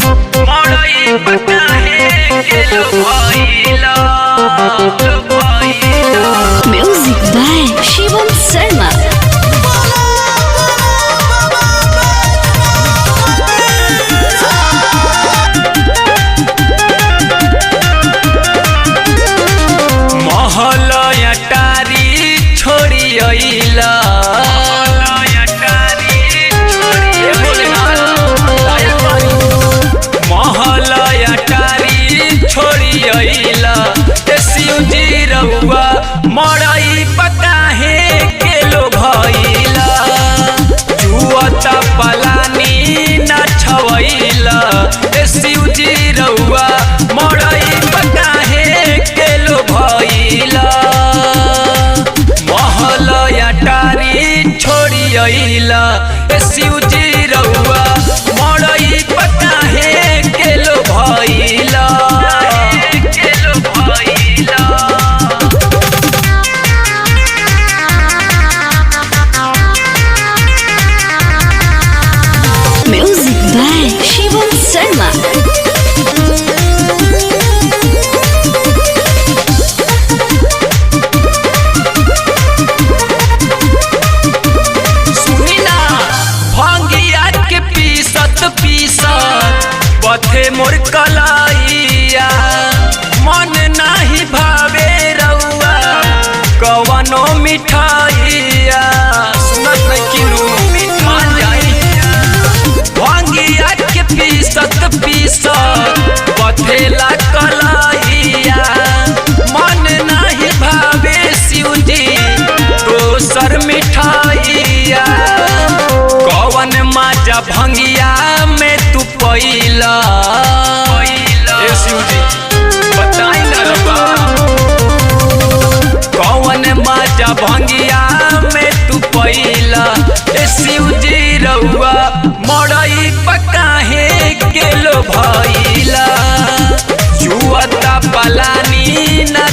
मड़ई पकाहे के लो भइला Music by Shivam Sarma. महल अटारी छोड़ी अइला महल अटारी छोड़ी अइला शिवजी रउआ मड़ई पकाहे के लो भइला जुअता पलानी ना छवइला शिवजी रउआ मड़ई पकाहे के लो भइला महल अटारी छोड़ी अइला शिवजी रउआ मड़ई पकाहे के लो भइला Music by Shivam Sarma. सुनिना भंगिया के पीसत पीसत बथे मोर कलाइया मन नाही भावे रउआ कवनो मिठाइया सुनत नहीं किनु मान जाई भंगिया के पीसत पीसत बथेला कलाइया मन नाही भावे शिवजी दोसर मिठाइया कवन माजा भंगिया में तू पैला ए शिवजी बताई ना रब्बा कवन माजा भंगिया में तू पैला ए शिवजी रउआ मड़ई पकाहे के लो भइला जुअता पलानी ना